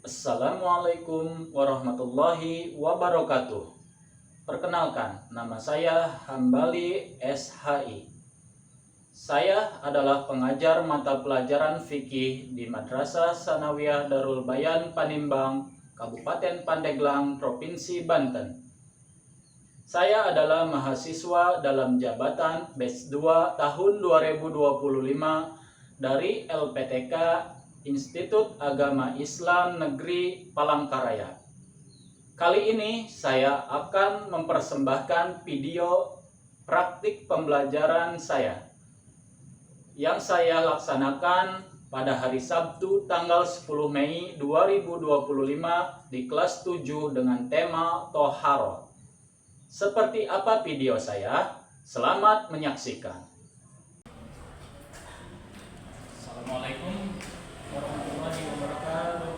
Assalamualaikum warahmatullahi wabarakatuh. Perkenalkan, nama saya Hambali SHI. Saya adalah pengajar mata pelajaran fikih di Madrasah Sanawiyah Darul Bayan Panimbang, Kabupaten Pandeglang, Provinsi Banten. Saya adalah mahasiswa dalam jabatan Batch 2 tahun 2025 dari LPTK Institut Agama Islam Negeri Palangkaraya. Kali ini saya akan mempersembahkan video praktik pembelajaran saya yang saya laksanakan pada hari Sabtu tanggal 10 Mei 2025 di kelas 7 dengan tema Toharo. Seperti apa video saya? Selamat menyaksikan. Assalamualaikum warahmatullahi wabarakatuh.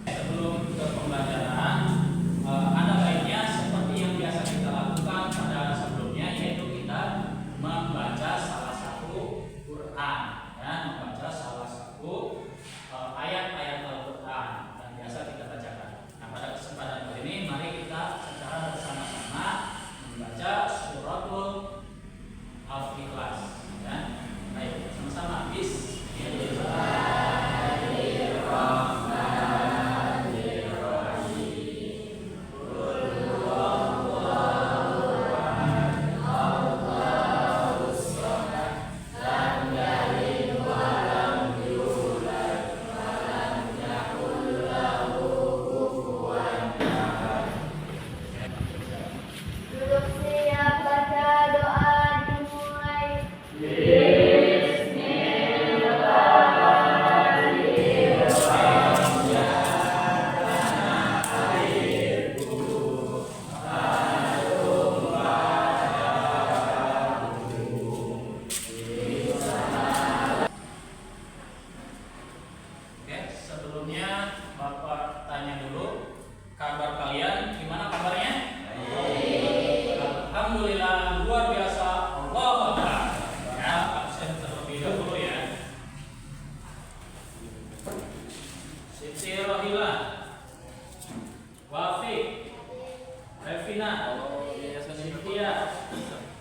Sebelum ke pembelajaran, ada baiknya seperti yang biasa kita lakukan pada sebelumnya, yaitu kita membaca salah satu Quran, ya, membaca salah satu ayat-ayat Al-Quran yang biasa kita bacakan. Nah, pada kesempatan kali ini, mari kita secara bersama-sama membaca suratul Al-Ikhlas, ya. Baik, sama-sama. Duduk siap, baca doa dimulai. Oke, sebelumnya Bapak tanya dulu, kabar kalian gimana kabarnya? Alhamdulillah, luar biasa. Allahu Akbar. Ya, absen terlebih dahulu ya. Siti Rohila, Wafiq, Revina, Cynthia,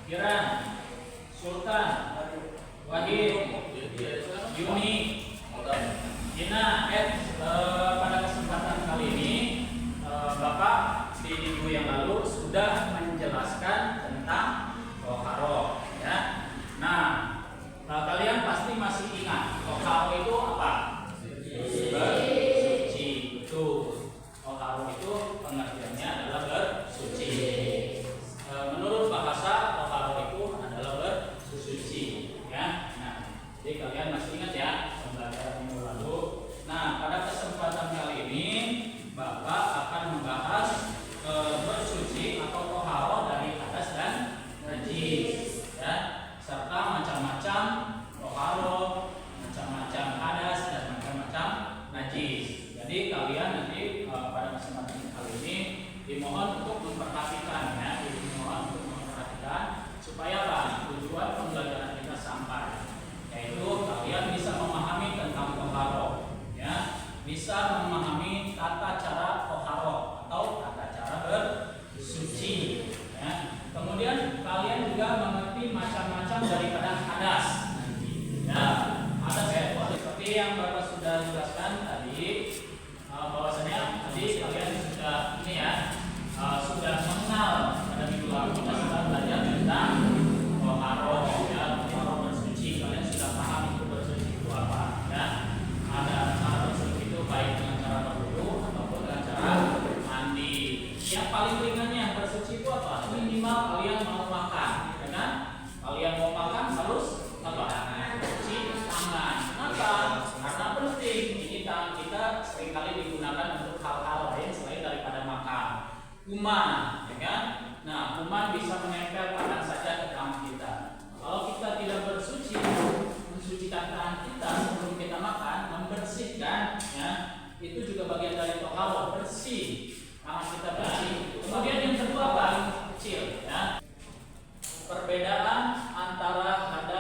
Kiran, Sultan, Wahid, Yuni, Gina. Pada kesempatan kali ini Bapak di minggu yang lalu sudah menjelaskan tentang Toharo, ya. Nah, kalian pasti masih ingat Toharo itu apa? Bersuci. Itu Toharo itu pengertiannya adalah bersuci. Menurut bahasa Toharo itu adalah bersuci, ya. Nah, jadi kalian masih ingat ya pembelajaran minggu lalu. Nah, pada kesempatan kali ini Bapak akan membahas bersuci atau toharo dari hadas dan najis, ya, serta macam-macam toharo, macam-macam hadas dan macam-macam najis. Jadi kalian nanti pada kesempatan kali ini dimohon untuk memperhatikan, ya, dimohon untuk memperhatikan supaya apa? Tujuan pembelajaran kita sampai, yaitu kalian bisa memahami tentang toharo, ya, bisa memahami tata cara toharo atau tata cara bersuci, ya. Kemudian kalian juga mengerti macam-macam daripada hadas, ya. Hadas ya, seperti yang Bapak sudah jelaskan tadi, bahwasanya tadi kalian sudah ini ya, sudah mengenal pada minggu lalu kita sudah belajar tentang toharo, ya, toharo bersuci. Kalian sudah paham itu bersuci itu apa, ya. Ada cara bersuci itu baik dengan cara berwudu ataupun dengan cara mandi. Yang paling ringannya bersuci itu apa? Minimal kalian mau makan, ya kan? Kalian mau makan harus apa? Cuci tangan. Kenapa? Karena penting. Ini tangan kita seringkali digunakan untuk hal-hal lain selain daripada makan. Kuman, ya kan? Nah, kuman bisa menempel kapan saja ke tangan kita. Kalau kita tidak bersuci, mensucikan tangan kita sebelum kita makan, membersihkan, ya, itu juga bagian dari toharo, bersih, tangan kita bersih. Kemudian yang kedua paling kecil, ya, perbedaan antara hadas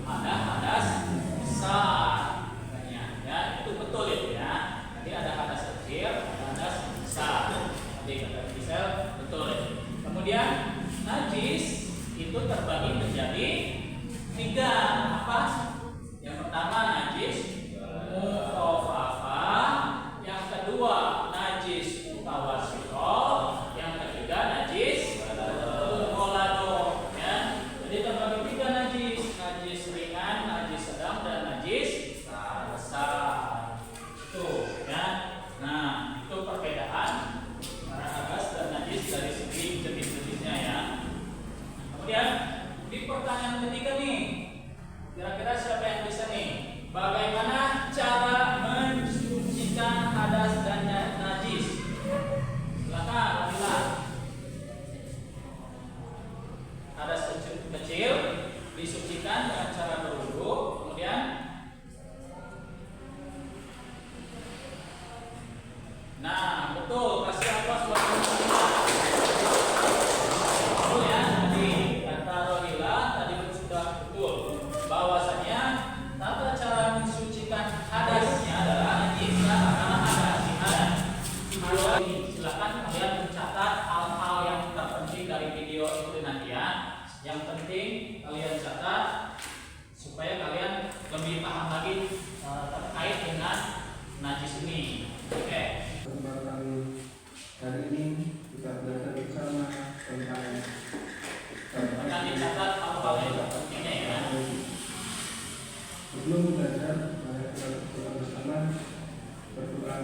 ada hadas besar. Makanya ya itu betul itu ya. Jadi ada hadas kecil, ada hadas besar. Jadi kata Gisel betul ya. Kemudian najis itu terbagi menjadi 3. Apa? Yang pertama najis mukhafafah, yang kedua najis mutawassithah, yang ketiga najis mughalladhah ya. Jadi terbagi 3 najis, najis ringan, najis sedang dan najis besar. Itu ya. Nah, itu perbedaan antara hadas dan najis dari segi jenis-jenisnya ya. Kemudian di pertanyaan ketiga nih, kira-kira siapa yang bisa nih? Bagaimana cara mensucikan hadas dan najis? Silakan, Alila. Hadas kecil disucikan dengan cara berwudu, kemudian nah, betul, kasih apa suatu betul ya. Jadi kata Rohila tadi sudah betul bahwasanya tata cara mensucikan hadasnya adalah jika karena hadas ini. Silakan kalian mencatat hal-hal yang terpenting dari video itu nanti ya. Yang penting kalian catat supaya kalian lebih paham lagi terkait dengan najis ini. Oke. Kesempatan hari ini kita belajar bersama tentang Akan dicatat hal-hal yang terpentingnya ya. sebelum belajar, mari kita berdoa bersama. Berdoa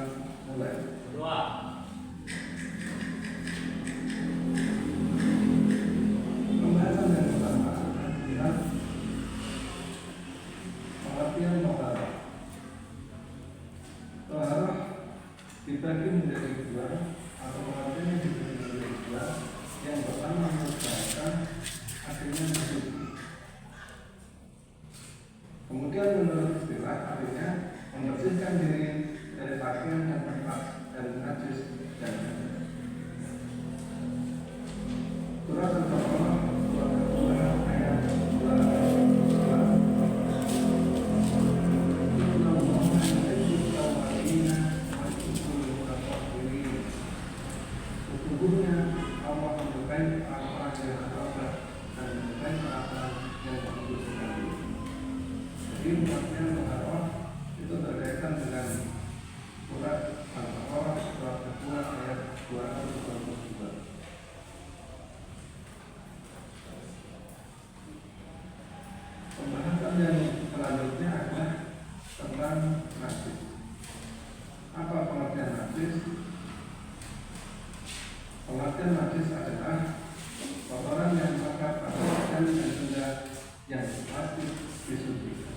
mulai. Berdoa. Pembahasan yang pertama adalah pengertian toharoh. Toharoh dibagi menjadi 2 atau pengertiannya dibagi menjadi 2. Yang pertama merupakan artinya bersuci. Kemudian menurut istilah artinya membersihkan diri dari pakaian dan tempat dari najis dan surat Al-Baqarah surat kedua ayat 2. Sesungguhnya Allah menyukai orang-orang yang bertobat dan menyukai orang-orang yang mengkuduskan diri. Jadi maksudnya toharoh itu berkaitan dengan surat Al-Baqarah surat kedua ayat 222. Pembahasan yang selanjutnya adalah tentang najis. Apa pengertian najis? Pengertian najis adalah kotoran yang melekat pada pakaian dan benda yang pasti disucikan.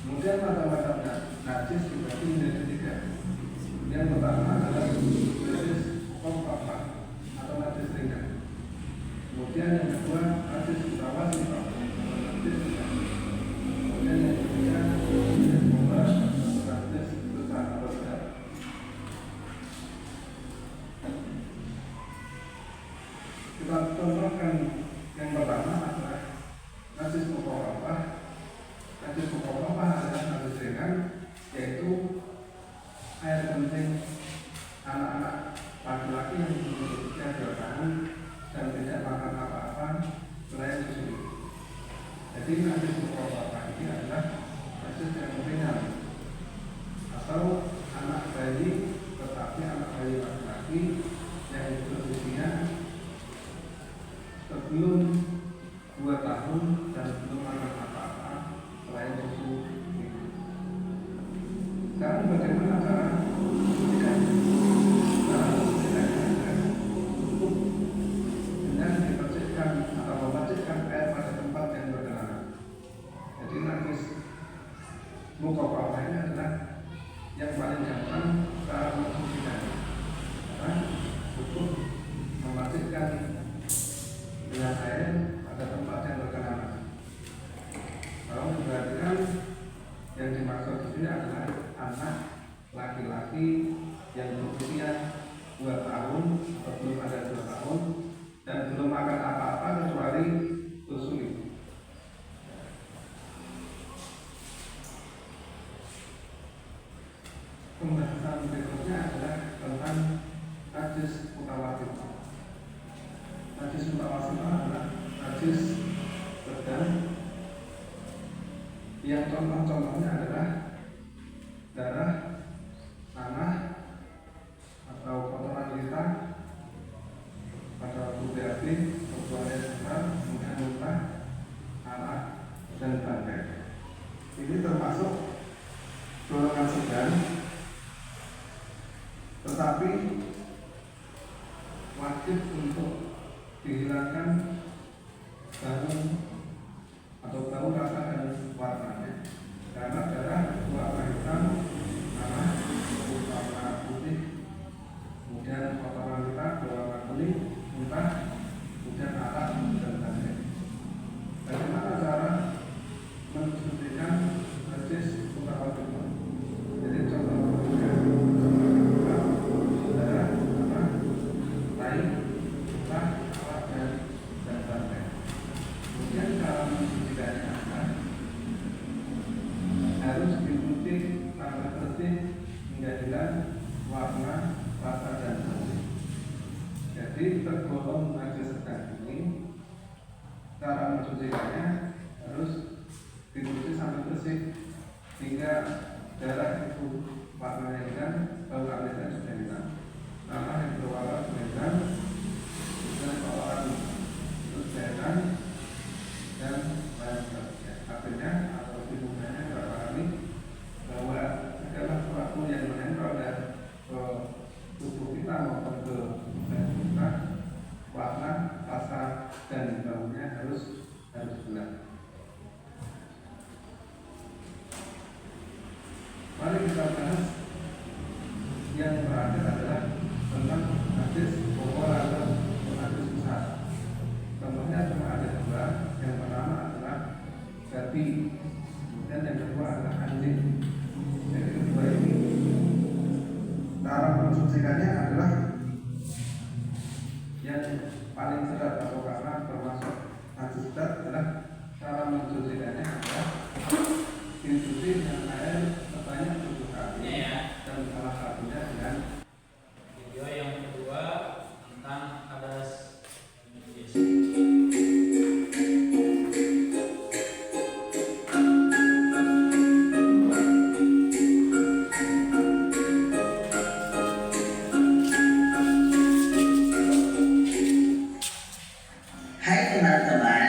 Kemudian macam-macam najis dibagi menjadi 3. Yang pertama adalah najis mukhafafah atau najis ringan. Kemudian yang kedua najis mutawassithah atau najis sedang. Kemudian yang ketiga najis mughalladhah atau najis besar atau sedang. Kita contohkan yang pertama adalah najis mukhafafah. Najis mukhafafah adalah najis ringan, yaitu air kencing anak-anak laki-laki yang berusia 2 tahun dan tidak makan apa-apa selain susu. Jadi najis mukhafafah ini adalah najis yang ringan atau anak bayi, tetapi anak bayi laki-laki yang berusia sebelum 2 tahun dan belum makan apa-apa selain susu ibu. Sekarang bagaimana cara mensucikannya? Cara mensucikannya cukup dengan dibersihkan atau memercikkan air pada tempat yang berkenaan. Jadi najis mukhafafah ini adalah yang paling gampang cara mensucikannya, karena cukup memercikkan dengan air pada tempat yang berkenaan. Kalau diperhatikan, yang dimaksud di sini adalah anak laki-laki yang berusia 2 tahun atau belum ada 2 tahun dan belum makan apa-apa kecuali susu ibu. pembahasan berikutnya adalah tentang najis mutawatir. Najis mutawatir adalah najis sedang yang contoh-contohnya adalah darah, tanah, atau kotoran kita pada waktu BAB, kebuang besar, kemudian muntah, anak, dan bangkai. Ini termasuk golongan sedang, tetapi wajib untuk dihilangkan bau atau bau, rasa, dan warnanya, karena darah warna hitam, tanah warna putih, kemudian kotoran kita berwarna kuning, muntah, kemudian anak, dan bangkai. Bagaimana cara mensucikan najis mutawatir? Jadi contoh-contohnya darah, tanah, tai, muntah, alat, dan bangkai. Kemudian cara mensucikannya harus diikuti tangan bersih hingga hilang warna, rasa, dan bau. Jadi tergolong najis sedang ini, cara mensucikannya harus dicuci sampai bersih hingga darah itu warnanya hilang, bau amisnya sudah hilang, tanah yang berwarna sudah hilang, dan kotoran sudah hilang, dan lain sebagainya. Akhirnya atau hubungannya berapa kali bahwa segala sesuatu yang menempel dan ke tubuh kita maupun ke kita, warna, rasa, dan baunya harus hilang. Mari kita bahas yang terakhir adalah tentang najis pokok atau najis besar. Contohnya cuma ada dua. Yang pertama adalah babi, dan yang kedua adalah anjing. Jadi kedua ini cara mensucikannya adalah yang paling berat, atau karena termasuk najis berat adalah cara mensucikannya adalah dicuci dengan air sebanyak 7 kali, dan salah satunya dengan video yang kedua tentang hadas najis. Hai teman-teman,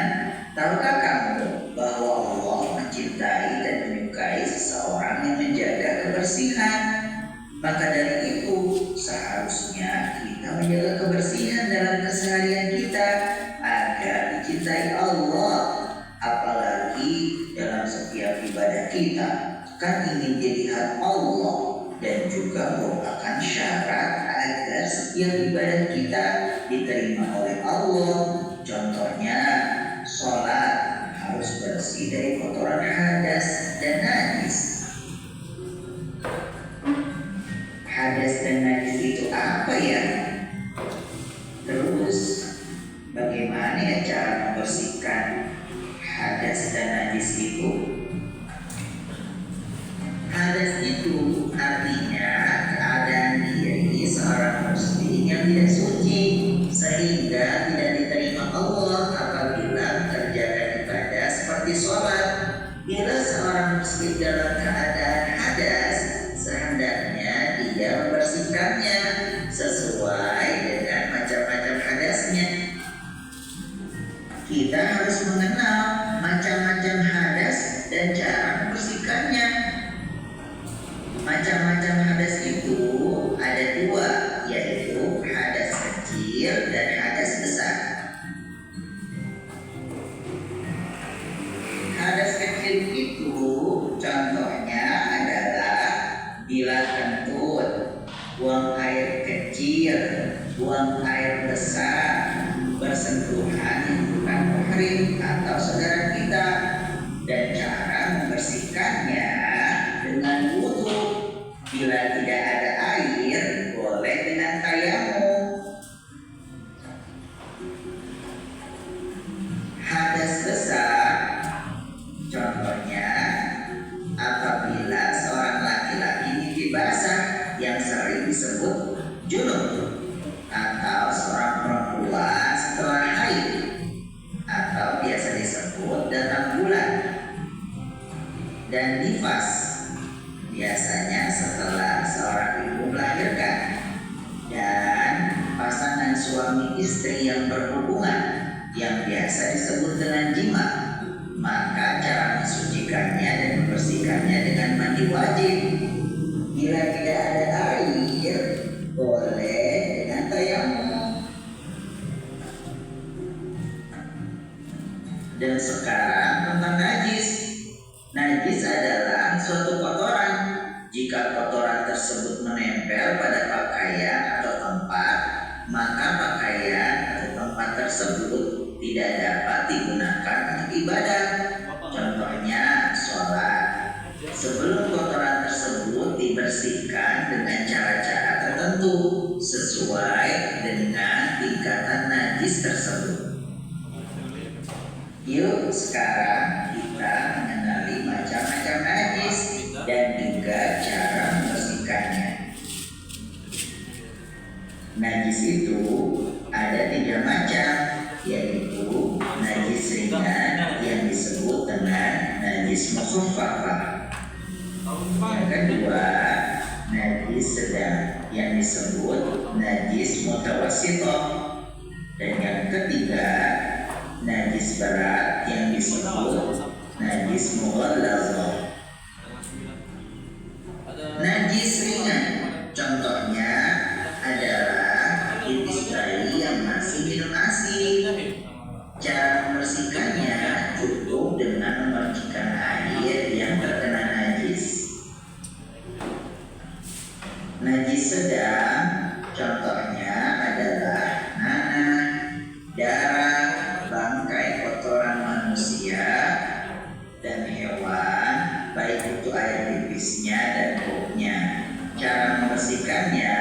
tahukah kamu bahwa Allah mencintai dan menyukai seseorang yang menjaga kebersihan? Maka dari itu, seharusnya kita menjaga kebersihan dalam keseharian kita agar dicintai Allah. Apalagi dalam setiap ibadah kita, kan ingin dilihat Allah, dan juga merupakan syarat agar setiap ibadah kita diterima oleh Allah. Contohnya, sholat harus bersih dari kotoran hadas dan najis. Hadas dan najis itu apa ya? Terus, bagaimana ya cara membersihkan hadas dan najis itu? Hadas itu artinya keadaan diri seorang muslim yang tidak suci, sehingga tidak diterima Allah apabila mengerjakan ibadah seperti sholat. Bila seorang muslim dalam keadaan hadas, sehendaknya dia membersihkannya sesuai dengan macam-macam hadasnya. Kita harus mengenal macam-macam hadas dan cara membersihkannya. Macam-macam hadas itu ada dua, yaitu hadas kecil dan hadas besar. Hadas kecil itu contohnya adalah bila kentut, buang air kecil, buang air besar, bersentuhan yang bukan muhrim atau saudara kita, dan cara membersihkannya dengan wudu. Bila tidak ada air, boleh dengan tayamum. Hadas besar contohnya apabila seorang laki-laki gigi basah disebut junub, atau seorang perempuan setelah haid, atau biasa disebut datang bulan. Dan nifas, biasanya setelah seorang ibu melahirkan. Dan pasangan suami istri yang berhubungan, yang biasa disebut dengan jima, maka cara mensucikannya dan membersihkannya dengan mandi wajib. Bila tidak ada air, boleh dengan tayamum. Dan sekarang tentang najis. Najis adalah suatu kotoran. Jika kotoran tersebut menempel pada pakaian atau tempat, maka pakaian atau tempat tersebut tidak dapat digunakan untuk ibadah. Contohnya sholat. Sebelum kotoran tersebut dibersihkan dengan cara-cara tertentu sesuai dengan tingkatan najis tersebut. Yuk sekarang kita mengenali macam-macam najis dan juga cara membersihkannya. Najis itu ada 3 macam, yaitu najis ringan yang disebut dengan najis mukhaffafah. Yang kedua, najis sedang yang disebut najis mutawassithah. Dan yang ketiga, najis berat yang disebut najis mughallazah. Najis ringan contohnya adalah titis bayi yang masih minum ASI. Cara membersihkannya cukup dengan memercikan air yang terkena najis. Najis sedang contohnya adalah nanah, darah, bangkai kotoran manusia dan hewan, baik itu air pipisnya dan baunya. Cara membersihkannya,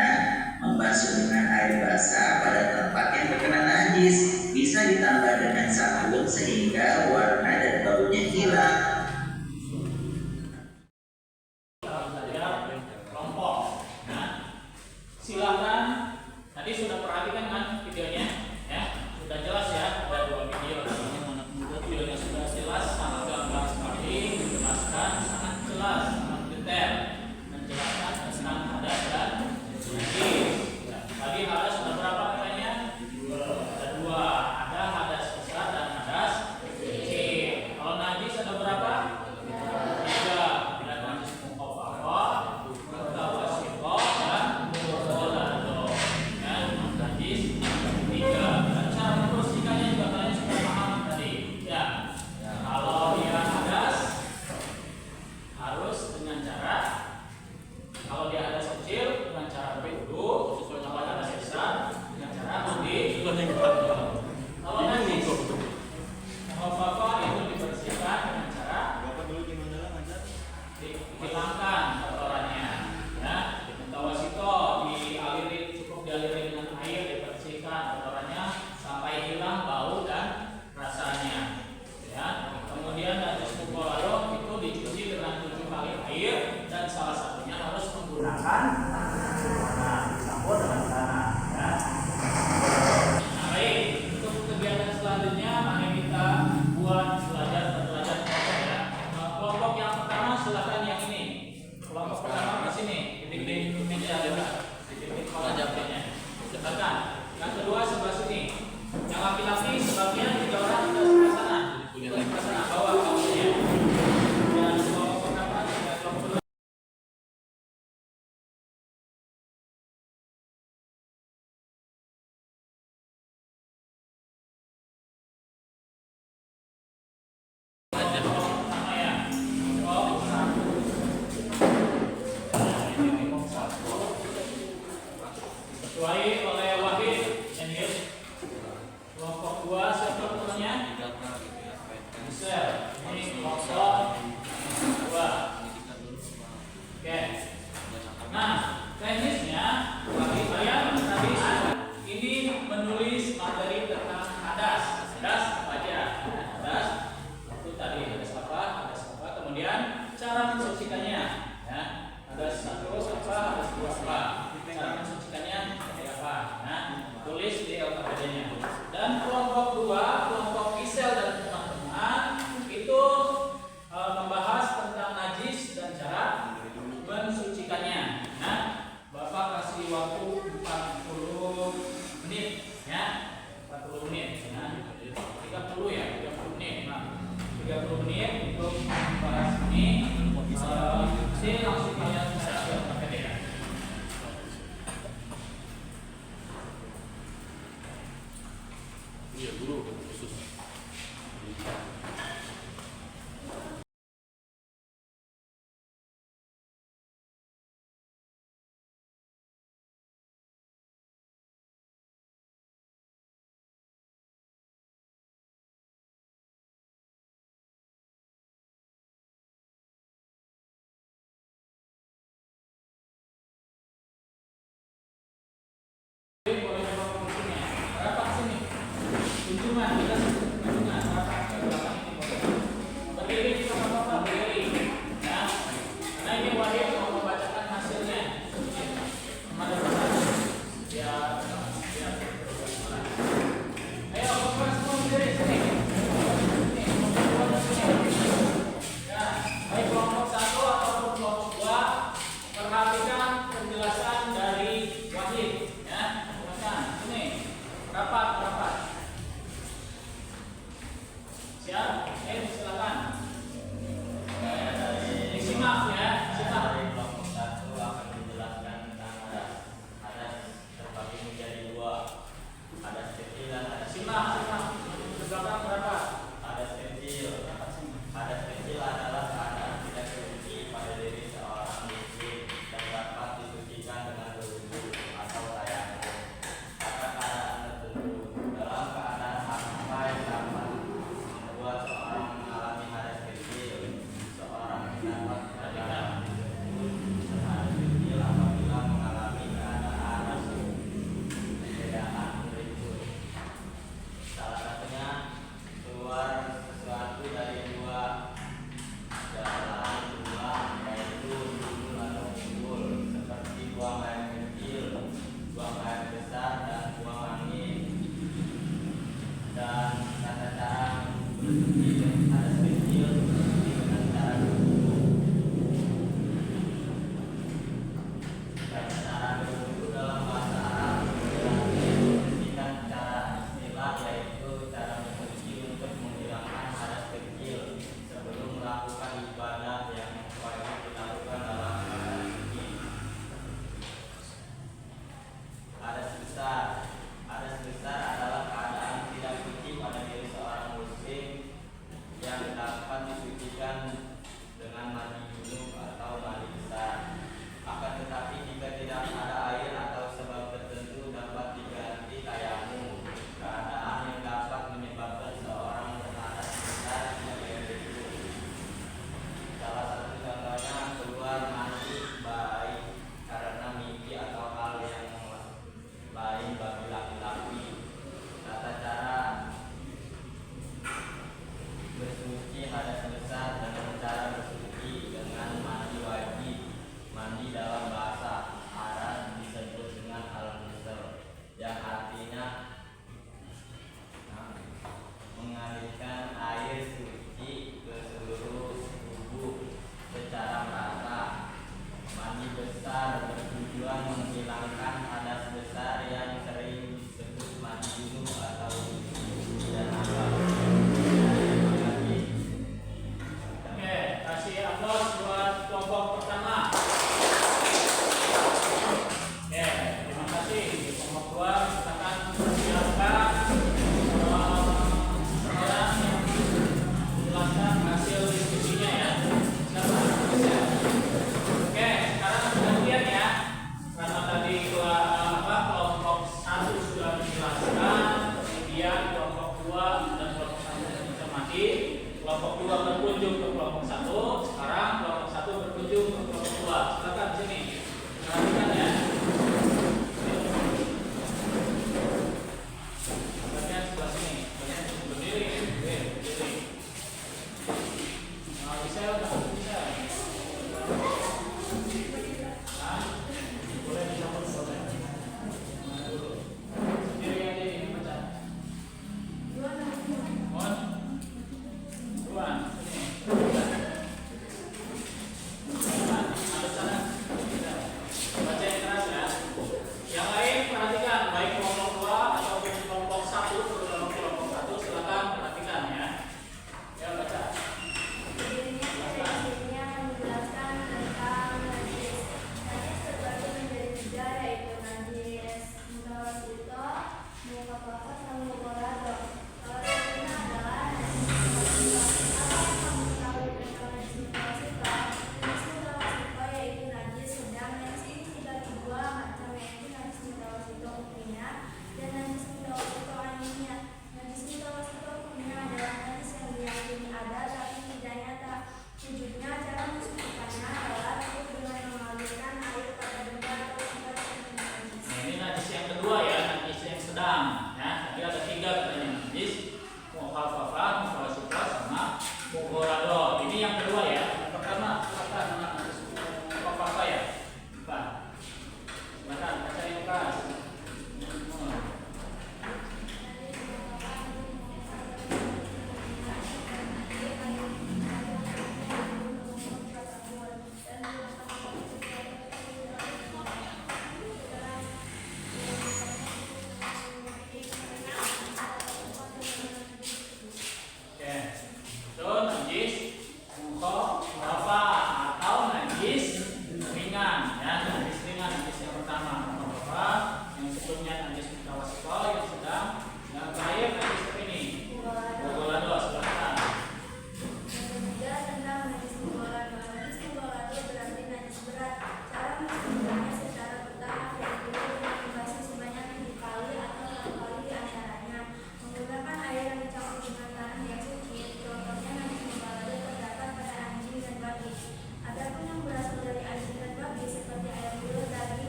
membasuh dengan air basah pada tempat yang terkena najis, bisa ditambah dengan sabun sehingga warna dan baunya hilang. Kelompok. Nah, silakan. Tadi sudah perhatikan kan videonya, ya? Sudah jelas ya, ada 2 video. Videonya sudah jelas, sangat gamblang sekali, menjelaskan sangat jelas, sangat detail, menjelaskan tentang hadas dan najis. Ya, tadi hadas ada berapa katanya? Ada 2, ada hadas besar dan hadas kecil. Kalau najis ada berapa? 3, ada najis mukhaffafah, mutawassithah, dan mughallazah. Ya, najis 3. Dan cara membersihkannya juga kalian sudah paham tadi. Ya, kalau dia hadas harus dengan cara, kalau dia hadas kecil dengan cara berwudu, kalau hadas besar dengan cara mandi. Kalau najis mukhaffafah itu dibersihkan dengan cara dihilangkan kotorannya, ya. Mutawassithah dialiri, cukup dialiri dengan air, dibersihkan kotorannya sampai hilang bau dan rasanya, ya. Kemudian najis mughallazah itu dicuci dengan 7 kali air dan salah satunya harus menggunakan tanah, dicampur dengan tanah, ya. Nah, baik, untuk kegiatan selanjutnya mari kita buat belajar kelompok, ya. Nah, kelompok yang pertama silakan yang ini. Kelompok pertama ke sini, titik-titik aja, titik-titik kelompoknya. Silakan. Yang kedua sebelah sini. Yang laki-laki sebagian 3 orang kita sebelah sana. Ikut ke sana bawa kaosnya. Dan kelompok pertama dan kelompok kedua. Sama ya. Kelompok 1. Kecuali oleh Wahid dan Yus. Kelompok 2 siapa ketuanya? Misal, ini kelompok 2. Oke. Nah, teknisnya bagi kalian tadi ini menulis materi tentang hadas. Hadas apa aja? Hadas itu tadi hadas apa? Kemudian cara mensucikannya, ya. Hadas 1 apa? Hadas 2 apa? Cara ditulis di LKPD-nya. Dan kelompok 2, kelompok Gisel dan teman-teman itu membahas tentang najis dan cara mensucikannya. Nah, Bapak kasih waktu 40 menit ya. 40 menit. Nah, 30 ya, 30 menit. Nah, 30 menit untuk membahas ini. Saya langsung tanya ke LKPD ya.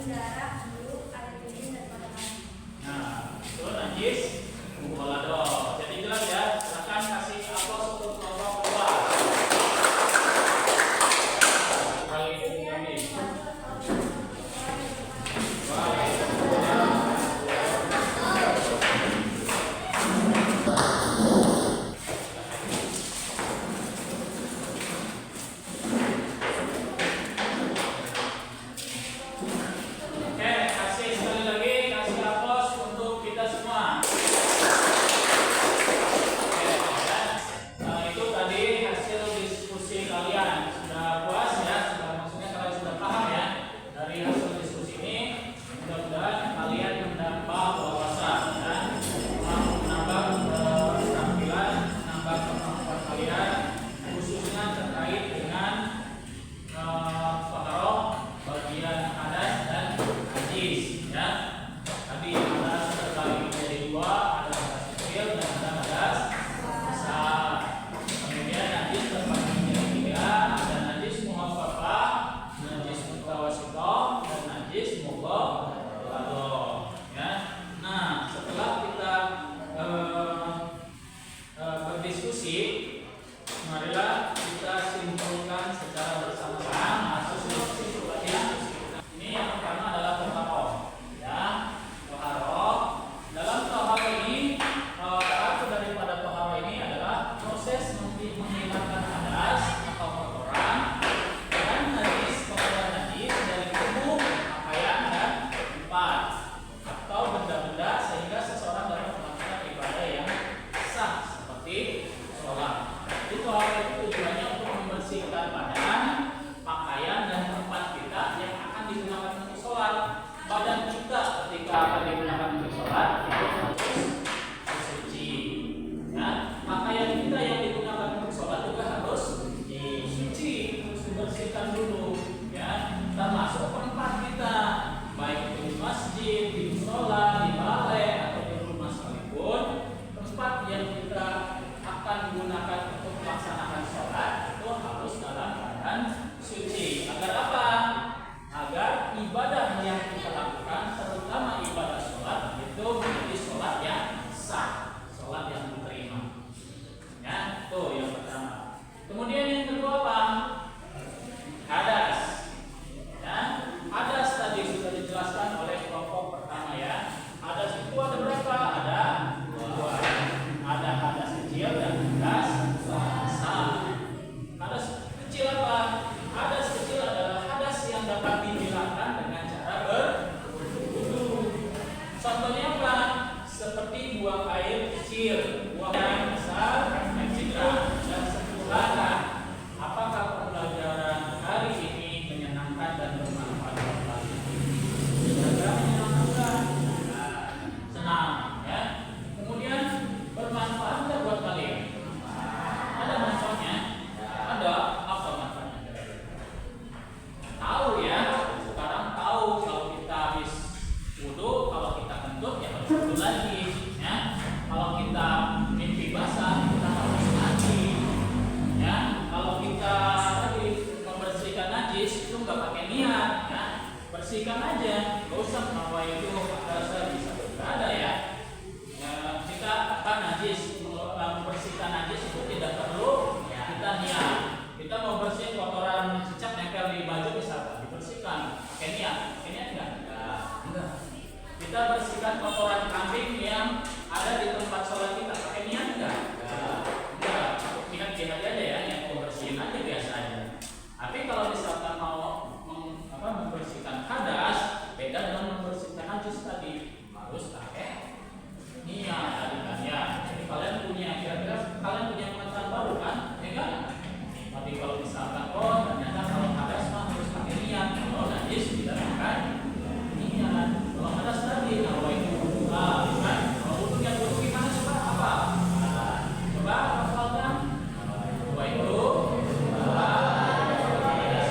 darah, bulu, air dingin, dan kotoran. Nah, itu najis balado. Jadi jelas ya. Silakan kasih aplaus untuk kelompok kedua. Kali kami. Oke, kasih sekali lagi, kasih aplaus untuk kita semua. Oke, ya. Itu tadi hasil diskusi kalian. Sudah puas ya? Sudah, maksudnya kalian sudah paham ya dari hasil diskusi ini. Mudah-mudahan kalian menambah wawasan ya, menambah keterampilan, menambah kemampuan kalian, khususnya terkait dengan taharah, bagian hadas dan najis ya. Tadi hadas terbagi menjadi dua, ada hadas kecil dan ada hadas besar. Kemudian najis terbagi menjadi tiga, ada najis muhaffafah, najis mutawasithah, dan najis mughalladhah ya. Nah, setelah kita berdiskusi, marilah kita simpulkan secara bersama-sama hasil kesimpulannya. Ini yang pertama adalah taharah ya. Taharah. Dalam taharah ini, arti daripada taharah ini adalah proses menghilangkan hadas atau kotoran dan najis, kotoran najis dari tubuh, pakaian dan tempat atau benda-benda sehingga seseorang dapat melakukan ibadah yang sah seperti sholat. Jadi taharah itu tujuannya untuk membersihkan badan, pakaian dan tempat kita yang akan digunakan untuk sholat. Badan kita ketika akan digunakan untuk sholat itu harus suci. Ya, pakaian kita yang digunakan untuk sholat juga harus suci, harus dibersihkan dulu. Ya, termasuk tempat kita, baik itu di masjid, di musola, di balai atau di rumah sekalipun, tempat yang kita akan gunakan untuk melaksanakan sholat itu harus dalam keadaan suci. Agar apa? Agar ibadah yang kita lakukan, terutama ibadah sholat, itu menjadi sholat yang sah, sholat yang diterima. Ya, itu yang pertama. Kemudian yang kedua apa? Hadas. Ya, hadas tadi sudah dijelaskan oleh kelompok pertama ya. Hadas itu ada berapa? Ada dua. Ada hadas kecil dan hadas besar. Hadas kecil apa? Hadas kecil adalah hadas yang dapat dihilangkan dengan cara berwudu. Contohnya apa? Seperti buang air kecil, buang air besar, etc. Dan seterusnya. Apakah pembelajaran hari ini menyenangkan dan bermanfaat buat kalian? Semoga menyenangkan. Senang ya. Kemudian bermanfaat nggak buat kalian? Ada manfaatnya? Ada. Apa manfaatnya? Tahu ya. Sekarang tahu kalau kita habis wudu, kalau kita kentut ya harus wudu lagi. Ya. Kalau kita mimpi basah, kita harus mandi. Ya. Kalau kita tadi membersihkan najis itu nggak pakai niat. Ya. Bersihkan aja. Gak usah bahwa itu rasa bisa berada ya. Kita akan najis, membersihkan najis itu tidak perlu kita niat. Kita mau bersihin kotoran cicak nempel di baju bisa dibersihkan pakai niat. Pakai niat enggak? Kita bersihkan kotoran kambing yang ada di tempat sholat kita pakai niat enggak? Enggak. Niat jihad aja ya, niat membersihin aja biasa aja. Tapi kalau misalkan mau membersihkan hadas, beda dengan membersihkan najis tadi, harus pakai niat tadi kan ya. Jadi kalian punya kira-kira kalian punya pengetahuan baru kan? Ya kan? Tapi kalau misalkan ternyata kalau hadas mah harus pakai niat, kalau najis tidak pakai niat. Kalau hadas tadi kalau itu kan? Kalau wudu yang wudu gimana coba apa? Coba hafalkan. Itu hadas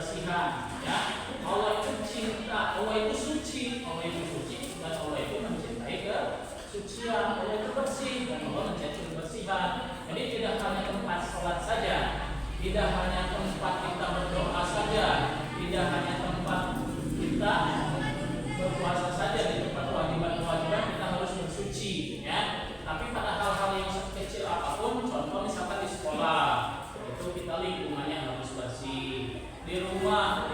kebersihan, ya. Allah itu cinta, Allah itu suci, dan Allah itu mencintai kesucian. Allah itu bersih dan Allah mencintai kebersihan. Jadi tidak hanya tempat sholat saja, tidak hanya tempat kita berdoa saja, tidak hanya tempat kita berpuasa saja, di tempat kewajiban kita harus bersuci, ya. Tapi pada hal-hal yang kecil apapun, contoh misalkan di sekolah, itu kita lingkungannya harus bersih. Di rumah